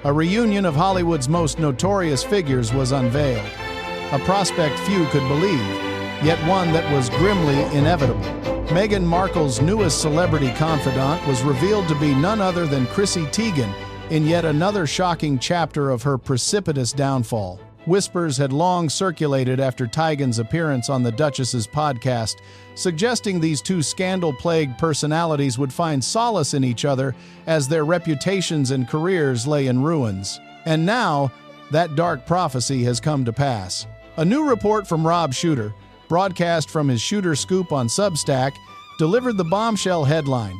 A reunion of Hollywood's most notorious figures was unveiled. A prospect few could believe, yet one that was grimly inevitable. Meghan Markle's newest celebrity confidant was revealed to be none other than Chrissy Teigen in yet another shocking chapter of her precipitous downfall. Whispers had long circulated after Teigen's appearance on the Duchess's podcast, suggesting these two scandal-plagued personalities would find solace in each other as their reputations and careers lay in ruins. And now, that dark prophecy has come to pass. A new report from Rob Shooter, broadcast from his Shooter Scoop on Substack, delivered the bombshell headline,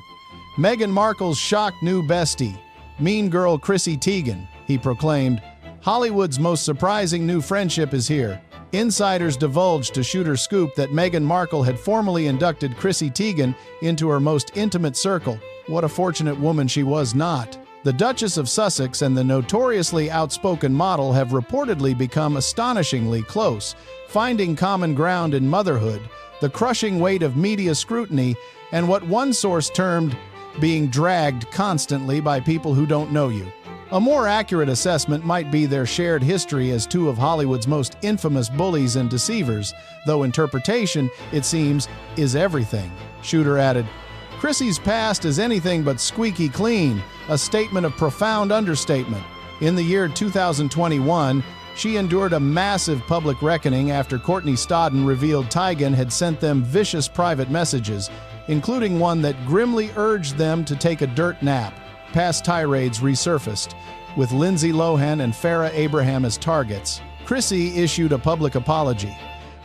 "Meghan Markle's shocked new bestie, mean girl Chrissy Teigen," he proclaimed. Hollywood's most surprising new friendship is here. Insiders divulged to Shooter Scoop that Meghan Markle had formally inducted Chrissy Teigen into her most intimate circle. What a fortunate woman she was not. The Duchess of Sussex and the notoriously outspoken model have reportedly become astonishingly close, finding common ground in motherhood, the crushing weight of media scrutiny, and what one source termed being dragged constantly by people who don't know you. A more accurate assessment might be their shared history as two of Hollywood's most infamous bullies and deceivers, though interpretation, it seems, is everything. Shooter added, "Chrissy's past is anything but squeaky clean, a statement of profound understatement. In the year 2021, she endured a massive public reckoning after Courtney Stodden revealed Teigen had sent them vicious private messages, including one that grimly urged them to take a dirt nap. Past tirades resurfaced, with Lindsay Lohan and Farrah Abraham as targets. Chrissy issued a public apology,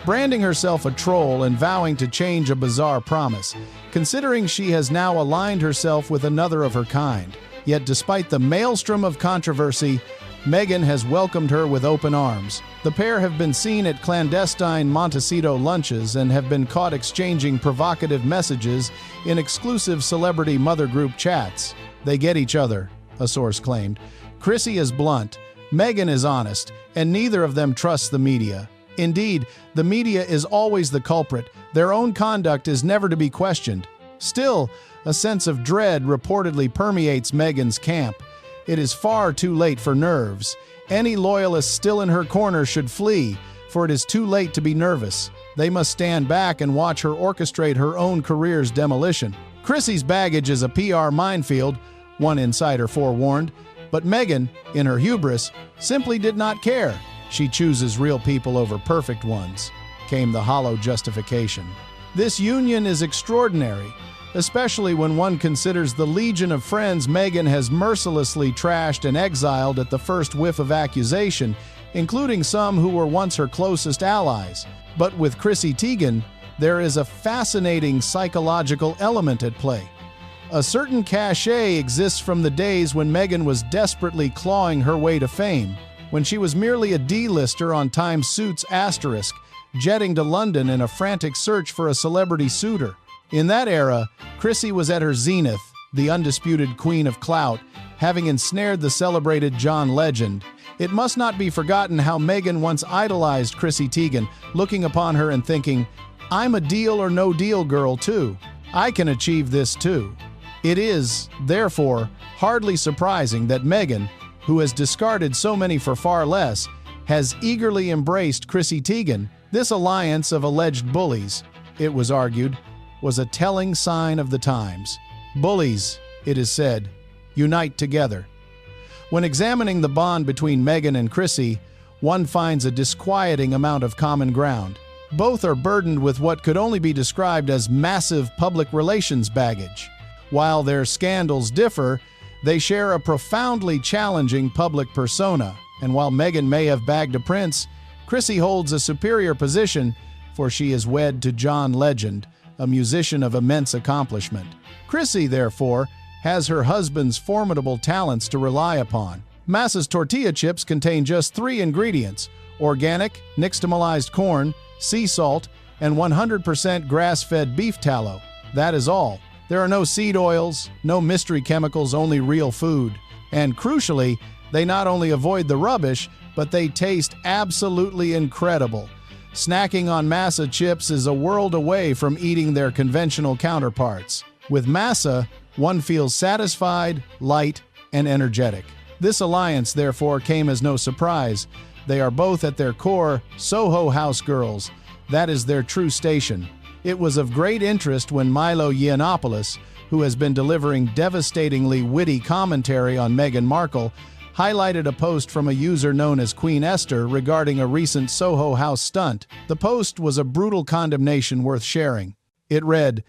branding herself a troll and vowing to change a bizarre promise, considering she has now aligned herself with another of her kind. Yet despite the maelstrom of controversy, Meghan has welcomed her with open arms. The pair have been seen at clandestine Montecito lunches and have been caught exchanging provocative messages in exclusive celebrity mother group chats. They get each other, a source claimed. Chrissy is blunt, Meghan is honest, and neither of them trusts the media. Indeed, the media is always the culprit. Their own conduct is never to be questioned. Still, a sense of dread reportedly permeates Meghan's camp. It is far too late for nerves. Any loyalist still in her corner should flee, for it is too late to be nervous. They must stand back and watch her orchestrate her own career's demolition. Chrissy's baggage is a PR minefield, one insider forewarned, but Meghan, in her hubris, simply did not care. She chooses real people over perfect ones, came the hollow justification. This union is extraordinary, especially when one considers the legion of friends Meghan has mercilessly trashed and exiled at the first whiff of accusation, including some who were once her closest allies. But with Chrissy Teigen, there is a fascinating psychological element at play. A certain cachet exists from the days when Meghan was desperately clawing her way to fame, when she was merely a D-lister on Time Suits*, jetting to London in a frantic search for a celebrity suitor. In that era, Chrissy was at her zenith, the undisputed queen of clout, having ensnared the celebrated John Legend. It must not be forgotten how Meghan once idolized Chrissy Teigen, looking upon her and thinking, "I'm a deal or no deal girl too. I can achieve this too." It is, therefore, hardly surprising that Meghan, who has discarded so many for far less, has eagerly embraced Chrissy Teigen. This alliance of alleged bullies, it was argued, was a telling sign of the times. Bullies, it is said, unite together. When examining the bond between Meghan and Chrissy, one finds a disquieting amount of common ground. Both are burdened with what could only be described as massive public relations baggage. While their scandals differ, they share a profoundly challenging public persona, and while Meghan may have bagged a prince, Chrissy holds a superior position, for she is wed to John Legend, a musician of immense accomplishment. Chrissy, therefore, has her husband's formidable talents to rely upon. Massa's tortilla chips contain just 3 ingredients: organic, nixtamalized corn, sea salt, and 100% grass-fed beef tallow. That is all. There are no seed oils, no mystery chemicals, only real food. And crucially, they not only avoid the rubbish, but they taste absolutely incredible. Snacking on Massa chips is a world away from eating their conventional counterparts. With Massa, one feels satisfied, light, and energetic. This alliance, therefore, came as no surprise. They are both at their core Soho House girls. That is their true station. It was of great interest when Milo Yiannopoulos, who has been delivering devastatingly witty commentary on Meghan Markle, highlighted a post from a user known as Queen Esther regarding a recent Soho House stunt. The post was a brutal condemnation worth sharing. It read,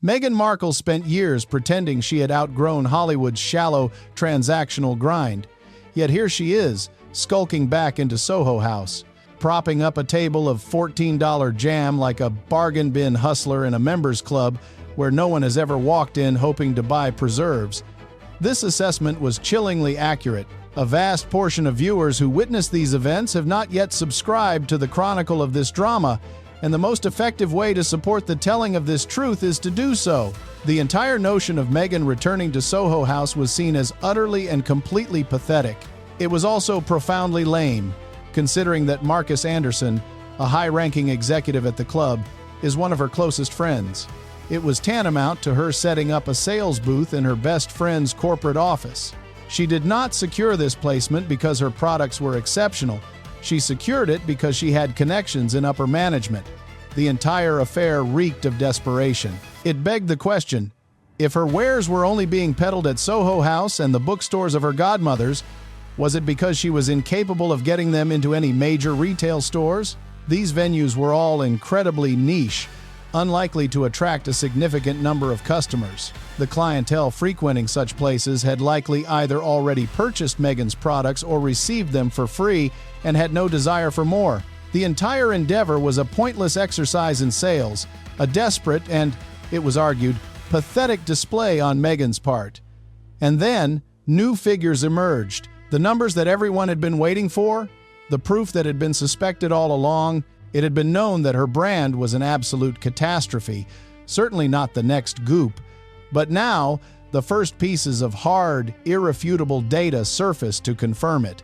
"Meghan Markle spent years pretending she had outgrown Hollywood's shallow, transactional grind. Yet here she is, skulking back into Soho House, propping up a table of $14 jam like a bargain bin hustler in a members club where no one has ever walked in hoping to buy preserves." This assessment was chillingly accurate. A vast portion of viewers who witnessed these events have not yet subscribed to the chronicle of this drama, and the most effective way to support the telling of this truth is to do so. The entire notion of Meghan returning to Soho House was seen as utterly and completely pathetic. It was also profoundly lame, considering that Marcus Anderson, a high-ranking executive at the club, is one of her closest friends. It was tantamount to her setting up a sales booth in her best friend's corporate office. She did not secure this placement because her products were exceptional. She secured it because she had connections in upper management. The entire affair reeked of desperation. It begged the question, if her wares were only being peddled at Soho House and the bookstores of her godmothers, was it because she was incapable of getting them into any major retail stores? These venues were all incredibly niche, unlikely to attract a significant number of customers. The clientele frequenting such places had likely either already purchased Meghan's products or received them for free and had no desire for more. The entire endeavor was a pointless exercise in sales, a desperate and, it was argued, pathetic display on Meghan's part. And then, new figures emerged. The numbers that everyone had been waiting for, the proof that had been suspected all along. It had been known that her brand was an absolute catastrophe, certainly not the next Goop. But now, the first pieces of hard, irrefutable data surfaced to confirm it.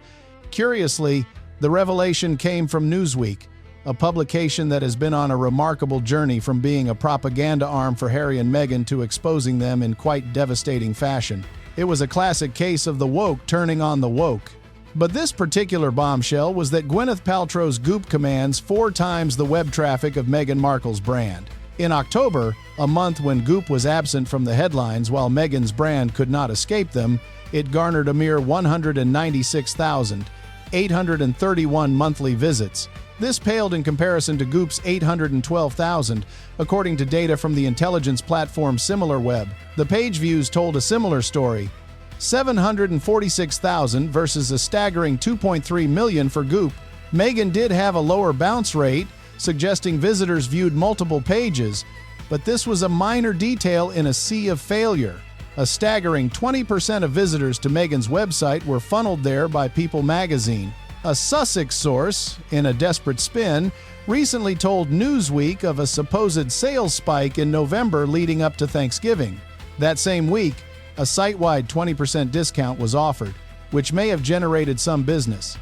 Curiously, the revelation came from Newsweek, a publication that has been on a remarkable journey from being a propaganda arm for Harry and Meghan to exposing them in quite devastating fashion. It was a classic case of the woke turning on the woke. But this particular bombshell was that Gwyneth Paltrow's Goop commands 4 times the web traffic of Meghan Markle's brand. In October, a month when Goop was absent from the headlines while Meghan's brand could not escape them, it garnered a mere 196,831 monthly visits. This paled in comparison to Goop's 812,000, according to data from the intelligence platform SimilarWeb. The page views told a similar story. 746,000 versus a staggering 2.3 million for Goop. Meghan did have a lower bounce rate, suggesting visitors viewed multiple pages, but this was a minor detail in a sea of failure. A staggering 20% of visitors to Meghan's website were funneled there by People magazine. A Sussex source, in a desperate spin, recently told Newsweek of a supposed sales spike in November leading up to Thanksgiving. That same week, a site-wide 20% discount was offered, which may have generated some business.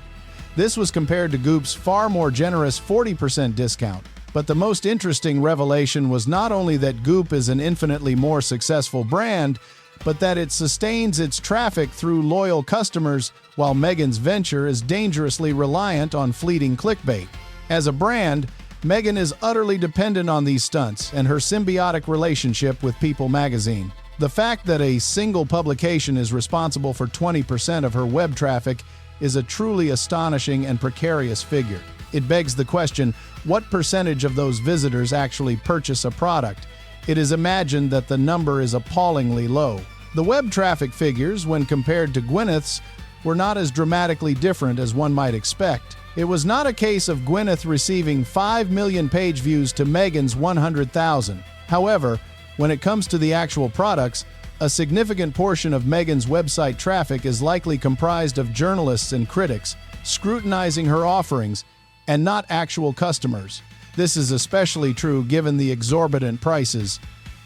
This was compared to Goop's far more generous 40% discount. But the most interesting revelation was not only that Goop is an infinitely more successful brand, but that it sustains its traffic through loyal customers, while Meghan's venture is dangerously reliant on fleeting clickbait. As a brand, Meghan is utterly dependent on these stunts and her symbiotic relationship with People magazine. The fact that a single publication is responsible for 20% of her web traffic is a truly astonishing and precarious figure. It begs the question, what percentage of those visitors actually purchase a product? It is imagined that the number is appallingly low. The web traffic figures, when compared to Gwyneth's, were not as dramatically different as one might expect. It was not a case of Gwyneth receiving 5 million page views to Meghan's 100,000. However, when it comes to the actual products, a significant portion of Meghan's website traffic is likely comprised of journalists and critics, scrutinizing her offerings, and not actual customers. This is especially true given the exorbitant prices.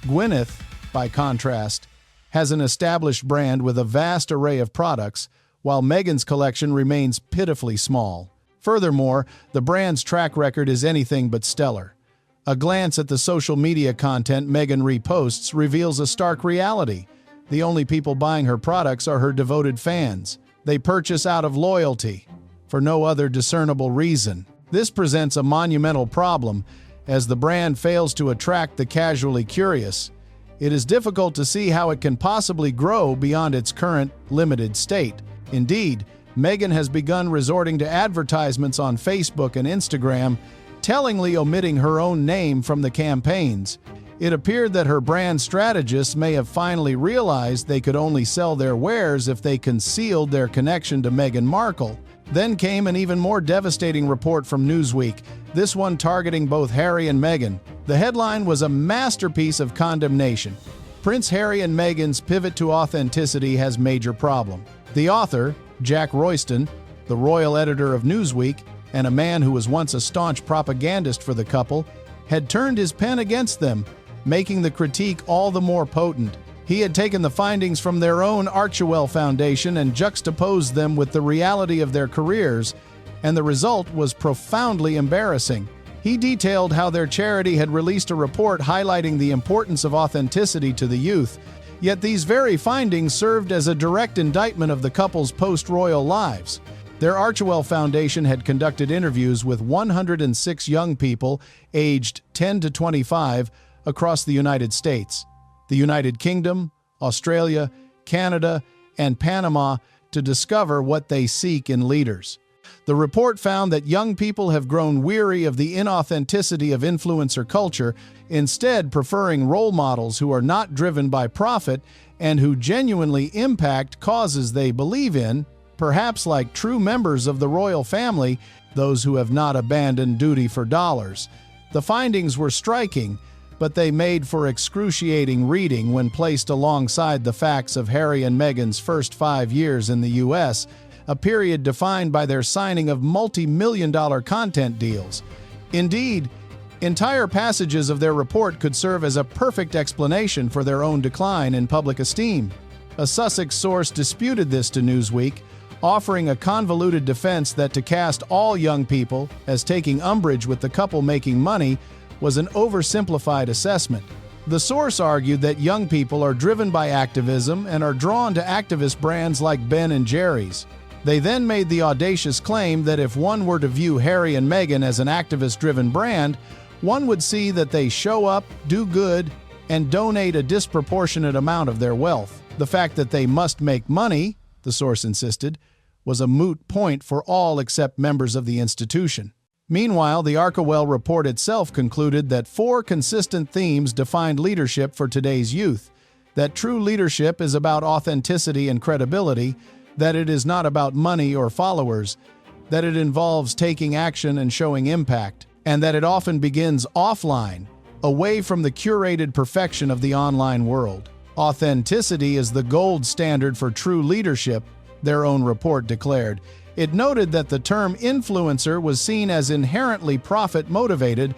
Gwyneth, by contrast, has an established brand with a vast array of products, while Meghan's collection remains pitifully small. Furthermore, the brand's track record is anything but stellar. A glance at the social media content Meghan reposts reveals a stark reality. The only people buying her products are her devoted fans. They purchase out of loyalty, for no other discernible reason. This presents a monumental problem, as the brand fails to attract the casually curious. It is difficult to see how it can possibly grow beyond its current, limited state. Indeed, Meghan has begun resorting to advertisements on Facebook and Instagram, tellingly omitting her own name from the campaigns. It appeared that her brand strategists may have finally realized they could only sell their wares if they concealed their connection to Meghan Markle. Then came an even more devastating report from Newsweek, this one targeting both Harry and Meghan. The headline was a masterpiece of condemnation. Prince Harry and Meghan's pivot to authenticity has major problem. The author, Jack Royston, the royal editor of Newsweek, and a man who was once a staunch propagandist for the couple, had turned his pen against them, making the critique all the more potent. He had taken the findings from their own Archewell Foundation and juxtaposed them with the reality of their careers, and the result was profoundly embarrassing. He detailed how their charity had released a report highlighting the importance of authenticity to the youth, yet these very findings served as a direct indictment of the couple's post-royal lives. Their Archewell Foundation had conducted interviews with 106 young people aged 10 to 25 across the United States, the United Kingdom, Australia, Canada, and Panama to discover what they seek in leaders. The report found that young people have grown weary of the inauthenticity of influencer culture, instead preferring role models who are not driven by profit and who genuinely impact causes they believe in, perhaps like true members of the royal family, those who have not abandoned duty for dollars. The findings were striking, but they made for excruciating reading when placed alongside the facts of Harry and Meghan's first 5 years in the U.S., a period defined by their signing of multi-million-dollar content deals. Indeed, entire passages of their report could serve as a perfect explanation for their own decline in public esteem. A Sussex source disputed this to Newsweek, offering a convoluted defense that to cast all young people as taking umbrage with the couple making money was an oversimplified assessment. The source argued that young people are driven by activism and are drawn to activist brands like Ben & Jerry's. They then made the audacious claim that if one were to view Harry and Meghan as an activist-driven brand, one would see that they show up, do good, and donate a disproportionate amount of their wealth. The fact that they must make money, the source insisted, was a moot point for all except members of the institution. Meanwhile, the Archewell report itself concluded that 4 consistent themes defined leadership for today's youth: that true leadership is about authenticity and credibility, that it is not about money or followers, that it involves taking action and showing impact, and that it often begins offline, away from the curated perfection of the online world. Authenticity is the gold standard for true leadership, their own report declared. It noted that the term influencer was seen as inherently profit-motivated.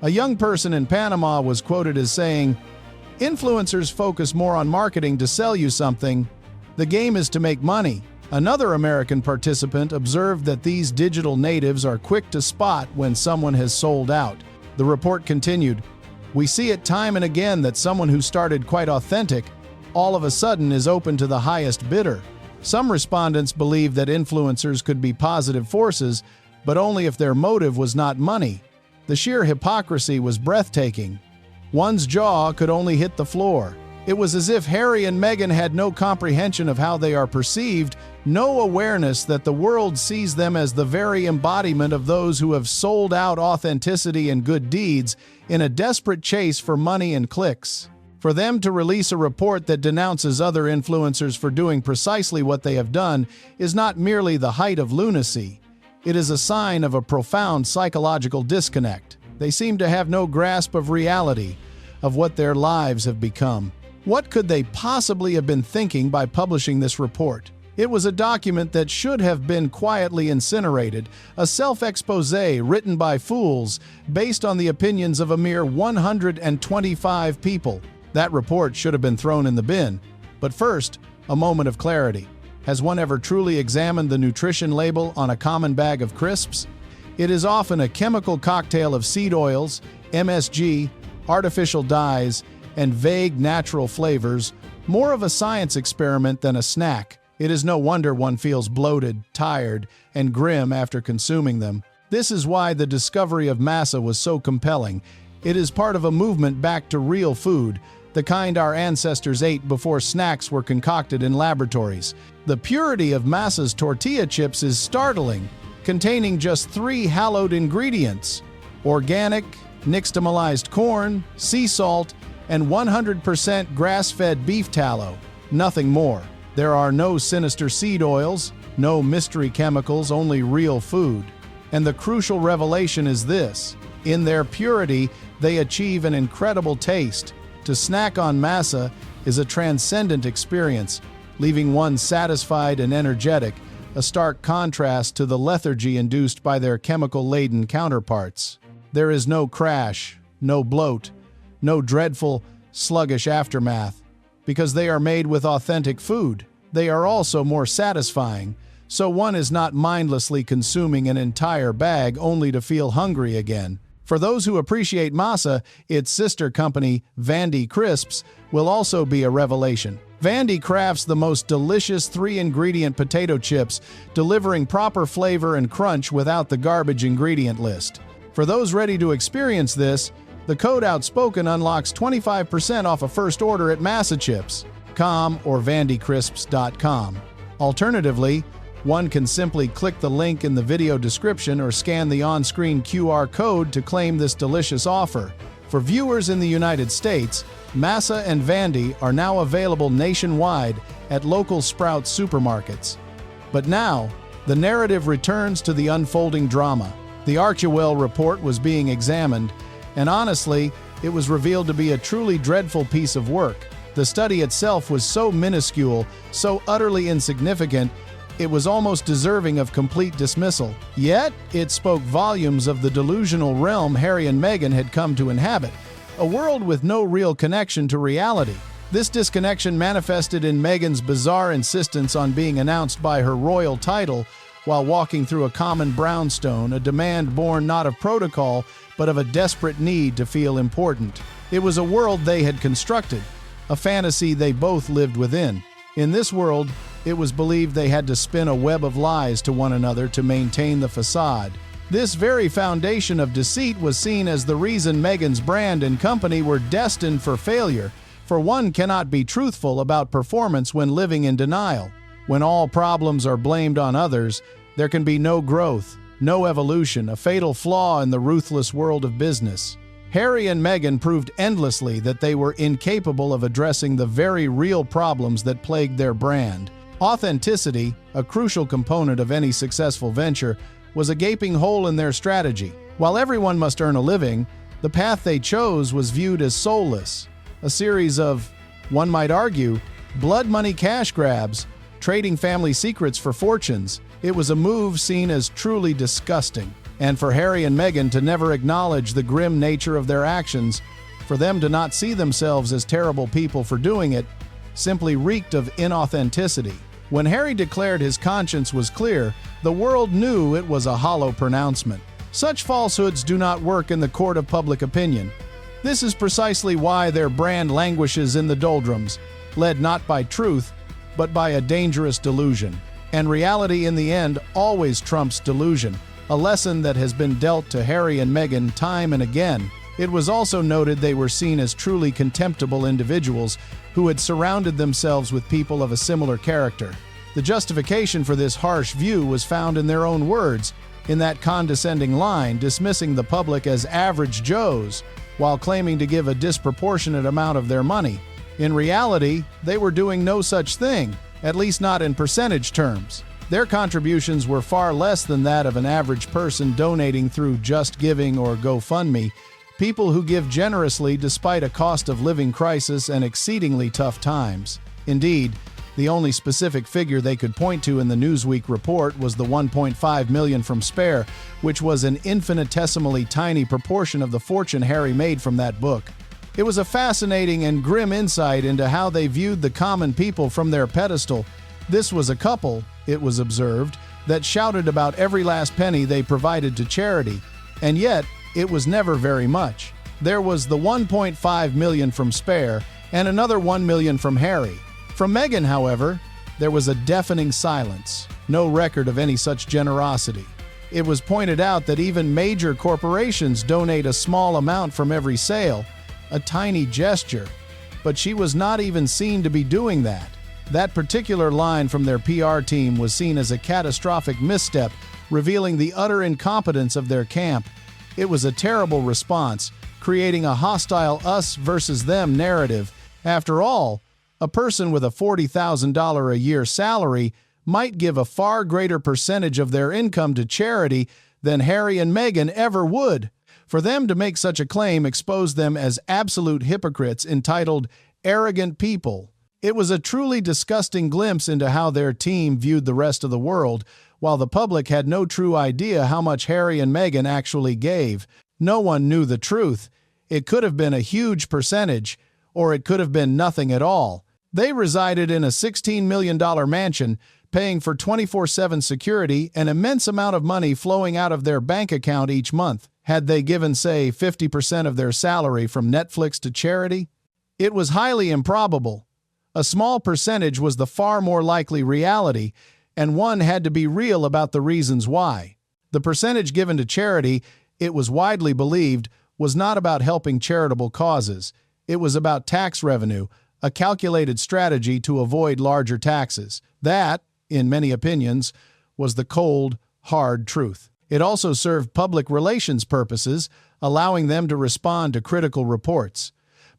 A young person in Panama was quoted as saying, "Influencers focus more on marketing to sell you something. The game is to make money." Another American participant observed that these digital natives are quick to spot when someone has sold out. The report continued, "We see it time and again that someone who started quite authentic all of a sudden is open to the highest bidder." Some respondents believed that influencers could be positive forces, but only if their motive was not money. The sheer hypocrisy was breathtaking. One's jaw could only hit the floor. It was as if Harry and Meghan had no comprehension of how they are perceived, no awareness that the world sees them as the very embodiment of those who have sold out authenticity and good deeds in a desperate chase for money and clicks. For them to release a report that denounces other influencers for doing precisely what they have done is not merely the height of lunacy. It is a sign of a profound psychological disconnect. They seem to have no grasp of reality, of what their lives have become. What could they possibly have been thinking by publishing this report? It was a document that should have been quietly incinerated, a self-expose written by fools based on the opinions of a mere 125 people. That report should have been thrown in the bin. But first, a moment of clarity. Has one ever truly examined the nutrition label on a common bag of crisps? It is often a chemical cocktail of seed oils, MSG, artificial dyes, and vague natural flavors, more of a science experiment than a snack. It is no wonder one feels bloated, tired, and grim after consuming them. This is why the discovery of masa was so compelling. It is part of a movement back to real food, the kind our ancestors ate before snacks were concocted in laboratories. The purity of masa's tortilla chips is startling, containing just 3 hallowed ingredients: organic, nixtamalized corn, sea salt, and 100% grass-fed beef tallow. Nothing more. There are no sinister seed oils, no mystery chemicals, only real food. And the crucial revelation is this: in their purity, they achieve an incredible taste. To snack on masa is a transcendent experience, leaving one satisfied and energetic, a stark contrast to the lethargy induced by their chemical-laden counterparts. There is no crash, no bloat, no dreadful, sluggish aftermath. Because they are made with authentic food, they are also more satisfying, so one is not mindlessly consuming an entire bag only to feel hungry again. For those who appreciate masa, its sister company, Vandy Crisps, will also be a revelation. Vandy crafts the most delicious 3-ingredient potato chips, delivering proper flavor and crunch without the garbage ingredient list. For those ready to experience this, the code Outspoken unlocks 25% off a first order at masachips.com or vandycrisps.com. Alternatively, one can simply click the link in the video description or scan the on-screen QR code to claim this delicious offer. For viewers in the United States, Masa and Vandy are now available nationwide at local Sprouts supermarkets. But now, the narrative returns to the unfolding drama. The Archewell report was being examined, and honestly, it was revealed to be a truly dreadful piece of work. The study itself was so minuscule, so utterly insignificant, it was almost deserving of complete dismissal. Yet, it spoke volumes of the delusional realm Harry and Meghan had come to inhabit, a world with no real connection to reality. This disconnection manifested in Meghan's bizarre insistence on being announced by her royal title while walking through a common brownstone, a demand born not of protocol, but of a desperate need to feel important. It was a world they had constructed, a fantasy they both lived within. In this world, it was believed they had to spin a web of lies to one another to maintain the facade. This very foundation of deceit was seen as the reason Meghan's brand and company were destined for failure, for one cannot be truthful about performance when living in denial. When all problems are blamed on others, there can be no growth, no evolution, a fatal flaw in the ruthless world of business. Harry and Meghan proved endlessly that they were incapable of addressing the very real problems that plagued their brand. Authenticity, a crucial component of any successful venture, was a gaping hole in their strategy. While everyone must earn a living, the path they chose was viewed as soulless. A series of, one might argue, blood money cash grabs, trading family secrets for fortunes. It was a move seen as truly disgusting. And for Harry and Meghan to never acknowledge the grim nature of their actions, for them to not see themselves as terrible people for doing it, simply reeked of inauthenticity. When Harry declared his conscience was clear, the world knew it was a hollow pronouncement. Such falsehoods do not work in the court of public opinion. This is precisely why their brand languishes in the doldrums, led not by truth, but by a dangerous delusion. And reality in the end always trumps delusion, a lesson that has been dealt to Harry and Meghan time and again. It was also noted they were seen as truly contemptible individuals who had surrounded themselves with people of a similar character. The justification for this harsh view was found in their own words, in that condescending line dismissing the public as average Joes, while claiming to give a disproportionate amount of their money. In reality, they were doing no such thing, at least not in percentage terms. Their contributions were far less than that of an average person donating through Just Giving or GoFundMe, people who give generously despite a cost of living crisis and exceedingly tough times. Indeed, the only specific figure they could point to in the Newsweek report was the $1.5 million from Spare, which was an infinitesimally tiny proportion of the fortune Harry made from that book. It was a fascinating and grim insight into how they viewed the common people from their pedestal. This was a couple, it was observed, that shouted about every last penny they provided to charity, and yet it was never very much. There was the $1.5 million from Spare and another $1 million from Harry. From Meghan, however, there was a deafening silence, no record of any such generosity. It was pointed out that even major corporations donate a small amount from every sale, a tiny gesture, but she was not even seen to be doing that. That particular line from their PR team was seen as a catastrophic misstep, revealing the utter incompetence of their camp. It was a terrible response, creating a hostile us versus them narrative. After all, a person with a $40,000 a year salary might give a far greater percentage of their income to charity than Harry and Meghan ever would. For them to make such a claim exposed them as absolute hypocrites entitled arrogant people. It was a truly disgusting glimpse into how their team viewed the rest of the world, while the public had no true idea how much Harry and Meghan actually gave. No one knew the truth. It could have been a huge percentage, or it could have been nothing at all. They resided in a $16 million mansion, paying for 24/7 security, an immense amount of money flowing out of their bank account each month. Had they given, say, 50% of their salary from Netflix to charity? It was highly improbable. A small percentage was the far more likely reality, and one had to be real about the reasons why. The percentage given to charity, it was widely believed, was not about helping charitable causes. It was about tax revenue, a calculated strategy to avoid larger taxes. That, in many opinions, was the cold, hard truth. It also served public relations purposes, allowing them to respond to critical reports.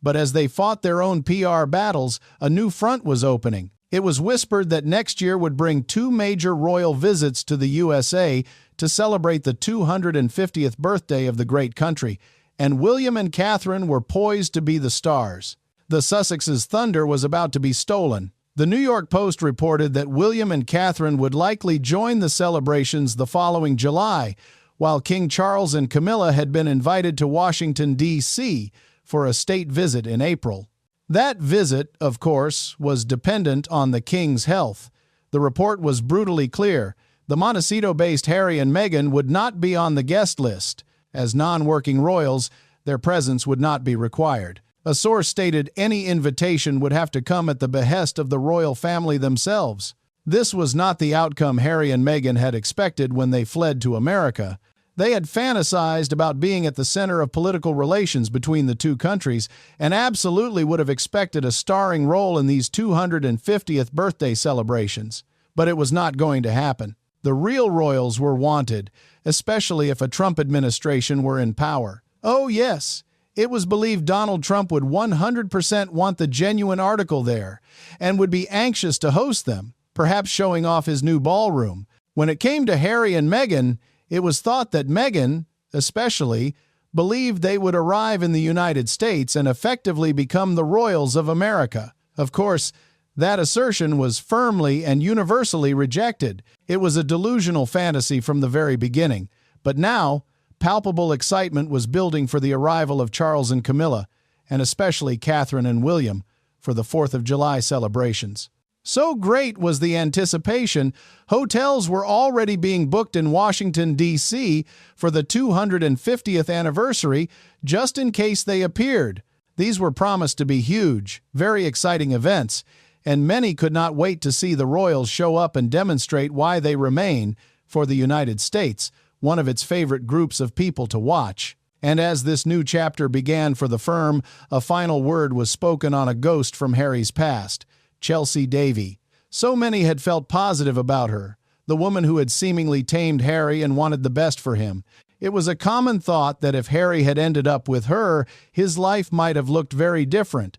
But as they fought their own PR battles, a new front was opening. It was whispered that next year would bring 2 major royal visits to the USA to celebrate the 250th birthday of the great country, and William and Catherine were poised to be the stars. The Sussexes' thunder was about to be stolen. The New York Post reported that William and Catherine would likely join the celebrations the following July, while King Charles and Camilla had been invited to Washington, D.C., for a state visit in April. That visit, of course, was dependent on the king's health. The report was brutally clear. The Montecito-based Harry and Meghan would not be on the guest list. As non-working royals, their presence would not be required. A source stated any invitation would have to come at the behest of the royal family themselves. This was not the outcome Harry and Meghan had expected when they fled to America. They had fantasized about being at the center of political relations between the two countries and absolutely would have expected a starring role in these 250th birthday celebrations. But it was not going to happen. The real royals were wanted, especially if a Trump administration were in power. Oh yes, it was believed Donald Trump would 100% want the genuine article there and would be anxious to host them, perhaps showing off his new ballroom. When it came to Harry and Meghan, it was thought that Meghan, especially, believed they would arrive in the United States and effectively become the royals of America. Of course, that assertion was firmly and universally rejected. It was a delusional fantasy from the very beginning. But now, palpable excitement was building for the arrival of Charles and Camilla, and especially Catherine and William, for the 4th of July celebrations. So great was the anticipation, hotels were already being booked in Washington, D.C. for the 250th anniversary, just in case they appeared. These were promised to be huge, very exciting events, and many could not wait to see the royals show up and demonstrate why they remain, for the United States, one of its favorite groups of people to watch. And as this new chapter began for the firm, a final word was spoken on a ghost from Harry's past. Chelsea Davy. So many had felt positive about her, the woman who had seemingly tamed Harry and wanted the best for him. It was a common thought that if Harry had ended up with her, his life might have looked very different.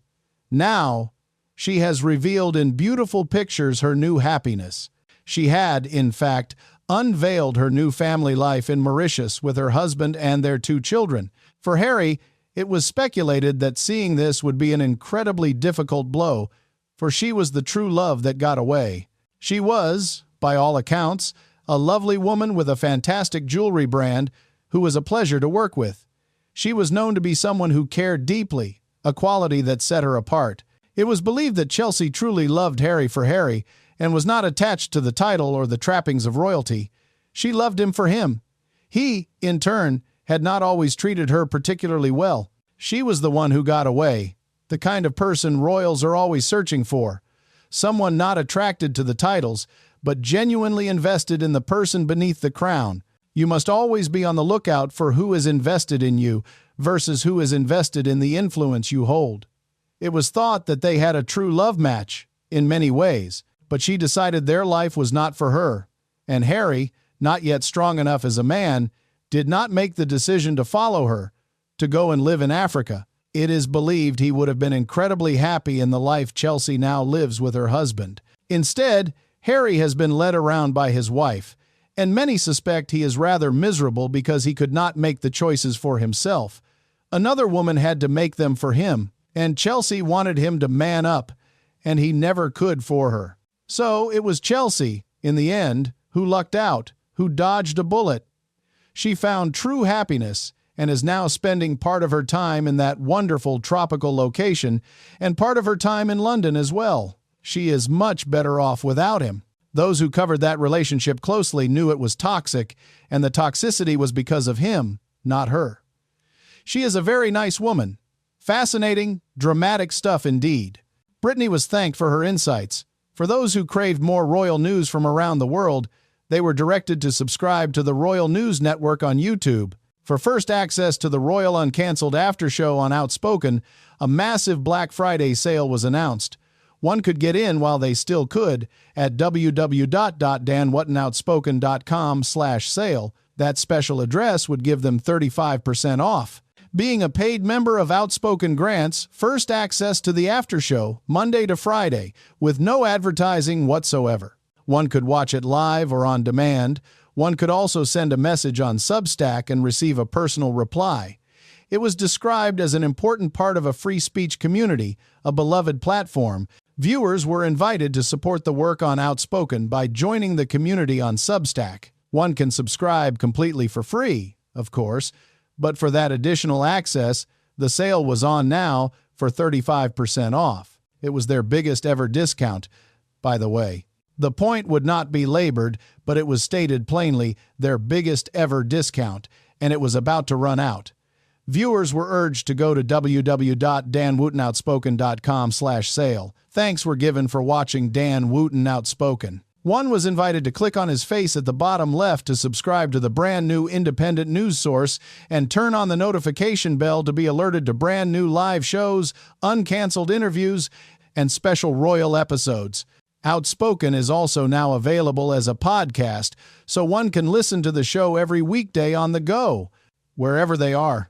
Now, she has revealed in beautiful pictures her new happiness. She had, in fact, unveiled her new family life in Mauritius with her husband and their 2 children. For Harry, it was speculated that seeing this would be an incredibly difficult blow, for she was the true love that got away. She was, by all accounts, a lovely woman with a fantastic jewelry brand who was a pleasure to work with. She was known to be someone who cared deeply, a quality that set her apart. It was believed that Chelsea truly loved Harry for Harry and was not attached to the title or the trappings of royalty. She loved him for him. He, in turn, had not always treated her particularly well. She was the one who got away, the kind of person royals are always searching for. someone not attracted to the titles, but genuinely invested in the person beneath the crown. You must always be on the lookout for who is invested in you versus who is invested in the influence you hold. It was thought that they had a true love match, in many ways, but she decided their life was not for her. And Harry, not yet strong enough as a man, did not make the decision to follow her, to go and live in Africa. It is believed he would have been incredibly happy in the life Chelsea now lives with her husband. Instead, Harry has been led around by his wife, and many suspect he is rather miserable because he could not make the choices for himself. Another woman had to make them for him, and Chelsea wanted him to man up, and he never could for her. So it was Chelsea, in the end, who lucked out, who dodged a bullet. She found true happiness and is now spending part of her time in that wonderful tropical location and part of her time in London as well. She is much better off without him. Those who covered that relationship closely knew it was toxic, and the toxicity was because of him, not her. She is a very nice woman. Fascinating, dramatic stuff indeed. Brittany was thanked for her insights. For those who craved more royal news from around the world, they were directed to subscribe to the Royal News Network on YouTube. For first access to the Royal Uncancelled After Show on Outspoken, a massive Black Friday sale was announced. One could get in while they still could at www.danwhattenoutspoken.com/sale. That special address would give them 35% off. Being a paid member of Outspoken grants first access to the after show Monday to Friday with no advertising whatsoever. One could watch it live or on demand. One could also send a message on Substack and receive a personal reply. It was described as an important part of a free speech community, a beloved platform. Viewers were invited to support the work on Outspoken by joining the community on Substack. One can subscribe completely for free, of course, but for that additional access, the sale was on now for 35% off. It was their biggest ever discount, by the way. The point would not be labored, but it was stated plainly, their biggest ever discount, and it was about to run out. Viewers were urged to go to www.danwootenoutspoken.com/sale. Thanks were given for watching Dan Wooten Outspoken. One was invited to click on his face at the bottom left to subscribe to the brand new independent news source and turn on the notification bell to be alerted to brand new live shows, uncancelled interviews, and special royal episodes. Outspoken is also now available as a podcast, so one can listen to the show every weekday on the go, wherever they are.